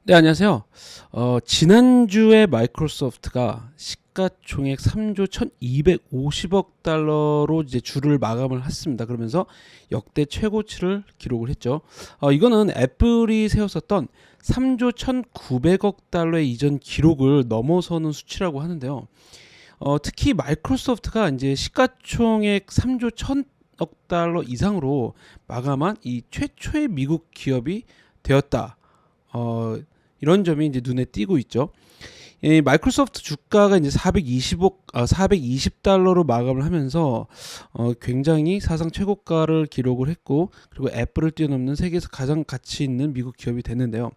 네, 안녕하세요. 지난주에 마이크로소프트가 시가총액 3조 1250억 달러로 이제 주를 마감을 했습니다. 그러면서 역대 최고치를 기록을 했죠. 이거는 애플이 세웠었던 3조 1900억 달러의 이전 기록을 넘어서는 수치라고 하는데요. 특히 마이크로소프트가 이제 시가총액 3조 1000억 달러 이상으로 마감한 이 최초의 미국 기업이 되었다. 이런 점이 이제 눈에 띄고 있죠. 마이크로소프트 주가가 이제 420달러로 마감을 하면서 굉장히 사상 최고가를 기록을 했고, 그리고 애플을 뛰어넘는 세계에서 가장 가치 있는 미국 기업이 됐는데요.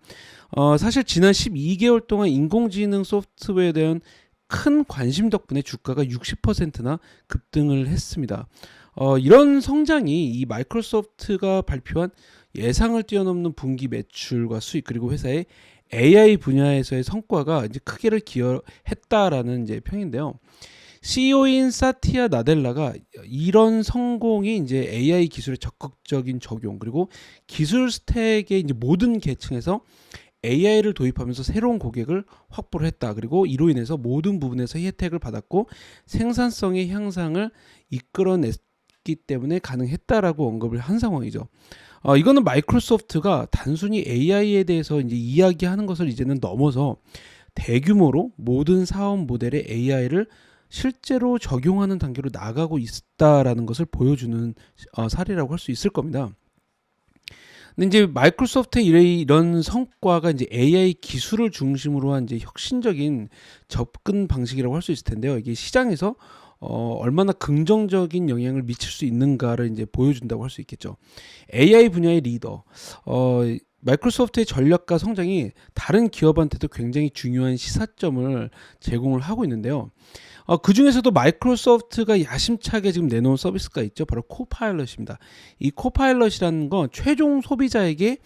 사실 지난 12개월 동안 인공지능 소프트웨어에 대한 큰 관심 덕분에 주가가 60%나 급등을 했습니다. 이런 성장이 이 마이크로소프트가 발표한 예상을 뛰어넘는 분기 매출과 수익, 그리고 회사의 AI 분야에서의 성과가 이제 크게를 기여했다라는 이제 평인데요. CEO인 사티아 나델라가 이런 성공이 이제 AI 기술의 적극적인 적용, 그리고 기술 스택의 이제 모든 계층에서 AI를 도입하면서 새로운 고객을 확보를 했다. 그리고 이로 인해서 모든 부분에서 혜택을 받았고 생산성의 향상을 이끌어냈기 때문에 가능했다라고 언급을 한 상황이죠. 이거는 마이크로소프트가 단순히 AI에 대해서 이제 이야기하는 것을 이제는 넘어서 대규모로 모든 사업 모델에 AI를 실제로 적용하는 단계로 나가고 있다라는 것을 보여주는 사례라고 할 수 있을 겁니다. 근데 이제 마이크로소프트의 이런 성과가 이제 AI 기술을 중심으로 한 이제 혁신적인 접근 방식이라고 할 수 있을 텐데요. 이게 시장에서 얼마나 긍정적인 영향을 미칠 수 있는가를 이제 보여준다고 할 수 있겠죠. AI 분야의 리더, 마이크로소프트의 전략과 성장이 다른 기업한테도 굉장히 중요한 시사점을 제공을 하고 있는데요. 그 중에서도 마이크로소프트가 야심차게 지금 내놓은 서비스가 있죠. 바로 코파일럿입니다. 이 코파일럿이라는 건 최종 소비자에게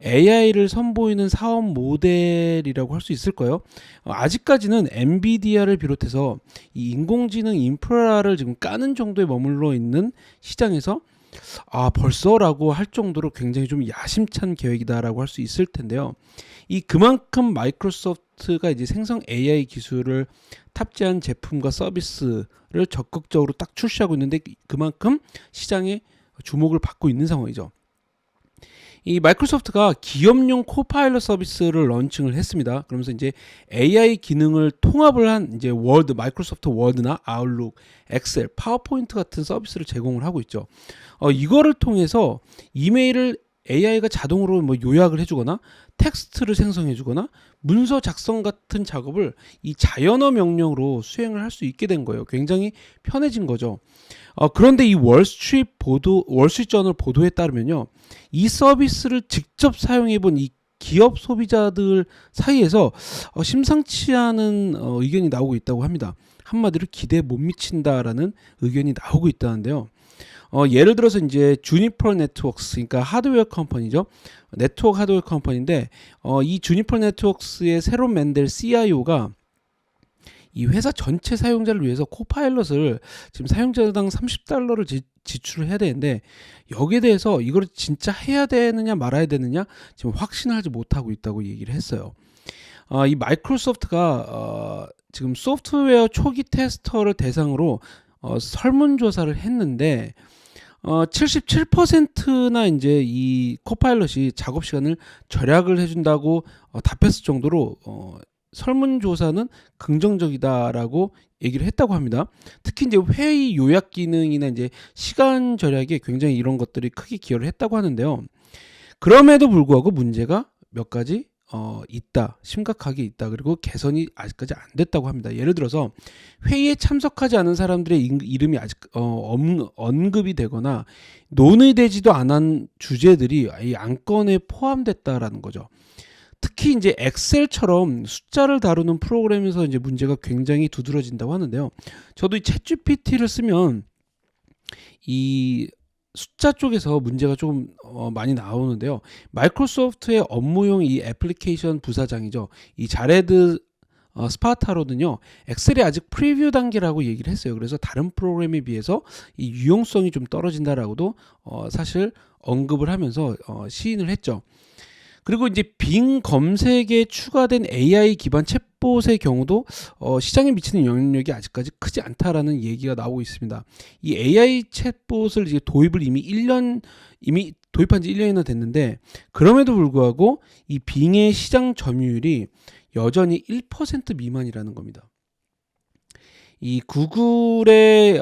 AI를 선보이는 사업 모델이라고 할 수 있을 거예요. 아직까지는 엔비디아를 비롯해서 이 인공지능 인프라를 지금 까는 정도에 머물러 있는 시장에서 벌써라고 할 정도로 굉장히 좀 야심찬 계획이다라고 할 수 있을 텐데요. 그만큼 마이크로소프트가 이제 생성 AI 기술을 탑재한 제품과 서비스를 적극적으로 딱 출시하고 있는데 그만큼 시장에 주목을 받고 있는 상황이죠. 이 마이크로소프트가 기업용 코파일럿 서비스를 런칭을 했습니다. 그러면서 이제 AI 기능을 통합을 한 이제 워드, 마이크로소프트 워드나 아웃룩, 엑셀, 파워포인트 같은 서비스를 제공을 하고 있죠. 이거를 통해서 이메일을 AI가 자동으로 뭐 요약을 해주거나 텍스트를 생성해주거나 문서 작성 같은 작업을 이 자연어 명령으로 수행을 할 수 있게 된 거예요. 굉장히 편해진 거죠. 그런데 이 월스트리트저널 보도에 따르면요, 이 서비스를 직접 사용해본 이 기업 소비자들 사이에서 심상치 않은 의견이 나오고 있다고 합니다. 한마디로 기대에 못 미친다라는 의견이 나오고 있다는데요. 예를 들어서 이제 주니퍼 네트워크스, 그러니까 하드웨어 컴퍼니죠. 네트워크 하드웨어 컴퍼니인데 이 주니퍼 네트워크스의 새로 만들 CIO가 이 회사 전체 사용자를 위해서 코파일럿을 지금 사용자당 $30를 지출을 해야 되는데 여기에 대해서 이걸 진짜 해야 되느냐 말아야 되느냐 지금 확신하지 못하고 있다고 얘기를 했어요. 이 마이크로소프트가 지금 소프트웨어 초기 테스터를 대상으로 설문조사를 했는데 77%나 이제 이 코파일럿이 작업 시간을 절약을 해준다고 답했을 정도로 설문조사는 긍정적이다라고 얘기를 했다고 합니다. 특히 이제 회의 요약 기능이나 이제 시간 절약에 굉장히 이런 것들이 크게 기여를 했다고 하는데요. 그럼에도 불구하고 문제가 몇 가지 있다, 심각하게 있다, 그리고 개선이 아직까지 안 됐다고 합니다. 예를 들어서 회의에 참석하지 않은 사람들의 이름이 아직 언급이 되거나 논의되지도 않은 주제들이 이 안건에 포함됐다라는 거죠. 특히 이제 엑셀처럼 숫자를 다루는 프로그램에서 이제 문제가 굉장히 두드러진다고 하는데요. 저도 이 챗GPT를 쓰면 이 숫자 쪽에서 문제가 좀 많이 나오는데요. 마이크로소프트의 업무용 이 애플리케이션 부사장이죠. 이 자레드 스파타로는요, 엑셀이 아직 프리뷰 단계라고 얘기를 했어요. 그래서 다른 프로그램에 비해서 이 유용성이 좀 떨어진다라고도 사실 언급을 하면서 시인을 했죠. 그리고 이제 빙 검색에 추가된 AI 기반 챗봇의 경우도 시장에 미치는 영향력이 아직까지 크지 않다라는 얘기가 나오고 있습니다. 이 AI 챗봇을 이제 도입을 이미 도입한 지 1년이나 됐는데, 그럼에도 불구하고 이 빙의 시장 점유율이 여전히 1% 미만이라는 겁니다. 이 구글의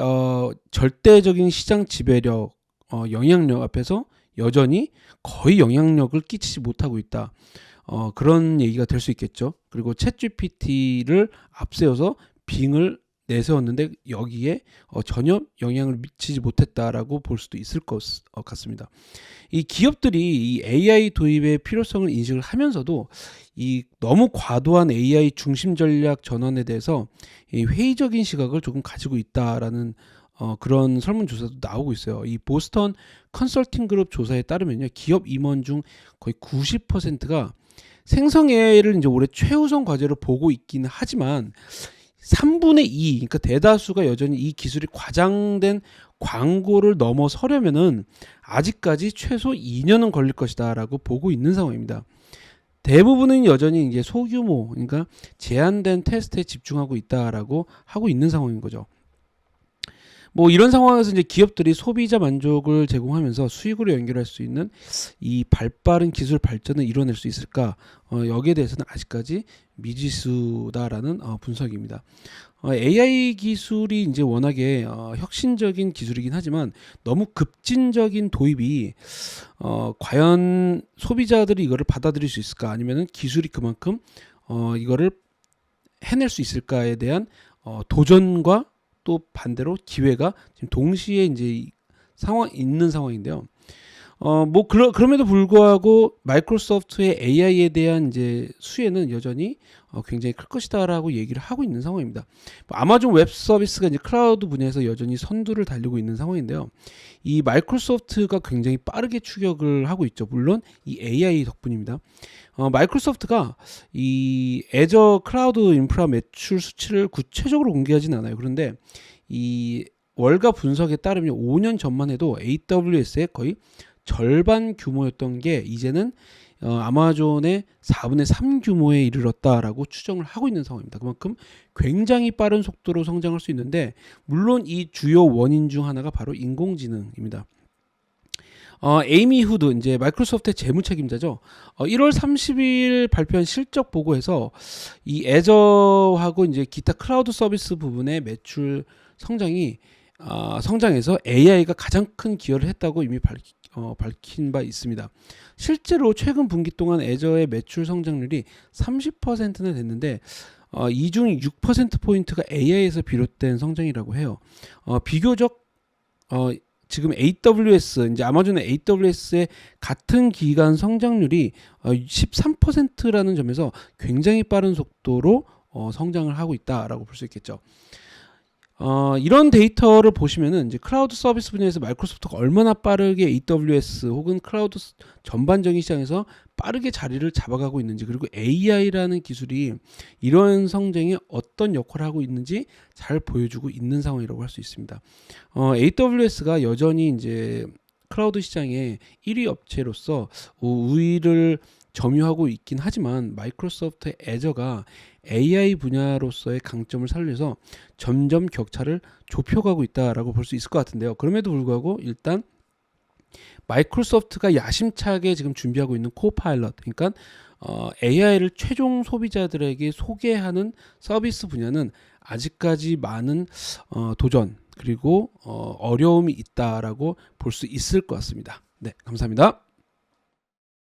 절대적인 시장 지배력, 영향력 앞에서 여전히 거의 영향력을 끼치지 못하고 있다. 그런 얘기가 될 수 있겠죠. 그리고 챗 GPT를 앞세워서 빙을 내세웠는데 여기에 전혀 영향을 미치지 못했다라고 볼 수도 있을 것 같습니다. 이 기업들이 이 AI 도입의 필요성을 인식을 하면서도 이 너무 과도한 AI 중심 전략 전환에 대해서 이 회의적인 시각을 조금 가지고 있다라는 그런 설문조사도 나오고 있어요. 이 보스턴 컨설팅 그룹 조사에 따르면요, 기업 임원 중 거의 90%가 생성 AI를 이제 올해 최우선 과제로 보고 있기는 하지만 3분의 2, 그러니까 대다수가 여전히 이 기술이 과장된 광고를 넘어서려면은 아직까지 최소 2년은 걸릴 것이다라고 보고 있는 상황입니다. 대부분은 여전히 이제 소규모, 그러니까 제한된 테스트에 집중하고 있다라고 하고 있는 상황인 거죠. 뭐 이런 상황에서 이제 기업들이 소비자 만족을 제공하면서 수익으로 연결할 수 있는 이 발빠른 기술 발전을 이뤄낼 수 있을까? 여기에 대해서는 아직까지 미지수다라는 분석입니다. AI 기술이 이제 워낙에 혁신적인 기술이긴 하지만 너무 급진적인 도입이 과연 소비자들이 이거를 받아들일 수 있을까? 아니면은 기술이 그만큼 이거를 해낼 수 있을까에 대한 도전과 또 반대로 기회가 지금 동시에 이제 있는 상황인데요. 그럼에도 불구하고 마이크로소프트의 AI에 대한 이제 수혜는 여전히 굉장히 클 것이다라고 얘기를 하고 있는 상황입니다. 아마존 웹 서비스가 이제 클라우드 분야에서 여전히 선두를 달리고 있는 상황인데요. 이 마이크로소프트가 굉장히 빠르게 추격을 하고 있죠. 물론 이 AI 덕분입니다. 마이크로소프트가 이 애저 클라우드 인프라 매출 수치를 구체적으로 공개하진 않아요. 그런데 이 월가 분석에 따르면 5년 전만 해도 AWS의 거의 절반 규모였던 게 이제는 아마존의 4분의 3 규모에 이르렀다라고 추정을 하고 있는 상황입니다. 그만큼 굉장히 빠른 속도로 성장할 수 있는데, 물론 이 주요 원인 중 하나가 바로 인공지능입니다. 에이미 후드, 이제 마이크로소프트의 재무 책임자죠. 1월 30일 발표한 실적 보고에서 이 애저하고 이제 기타 클라우드 서비스 부분의 매출 성장에서 AI가 가장 큰 기여를 했다고 이미 밝힌 바 있습니다. 실제로 최근 분기 동안 애저의 매출 성장률이 30%나 됐는데 이 중 6%포인트가 AI에서 비롯된 성장이라고 해요. 비교적 지금 AWS, 이제 아마존의 AWS의 같은 기간 성장률이 13%라는 점에서 굉장히 빠른 속도로 성장을 하고 있다라고 볼 수 있겠죠. 이런 데이터를 보시면은 이제 클라우드 서비스 분야에서 마이크로소프트가 얼마나 빠르게 AWS 혹은 클라우드 전반적인 시장에서 빠르게 자리를 잡아가고 있는지, 그리고 AI라는 기술이 이런 성장에 어떤 역할을 하고 있는지 잘 보여주고 있는 상황이라고 할 수 있습니다. AWS가 여전히 이제 클라우드 시장의 1위 업체로서 우위를 점유하고 있긴 하지만 마이크로소프트의 애저가 AI 분야로서의 강점을 살려서 점점 격차를 좁혀가고 있다라고 볼 수 있을 것 같은데요. 그럼에도 불구하고 일단 마이크로소프트가 야심차게 지금 준비하고 있는 코파일럿, 그러니까 AI를 최종 소비자들에게 소개하는 서비스 분야는 아직까지 많은 도전 그리고 어려움이 있다라고 볼 수 있을 것 같습니다. 네, 감사합니다.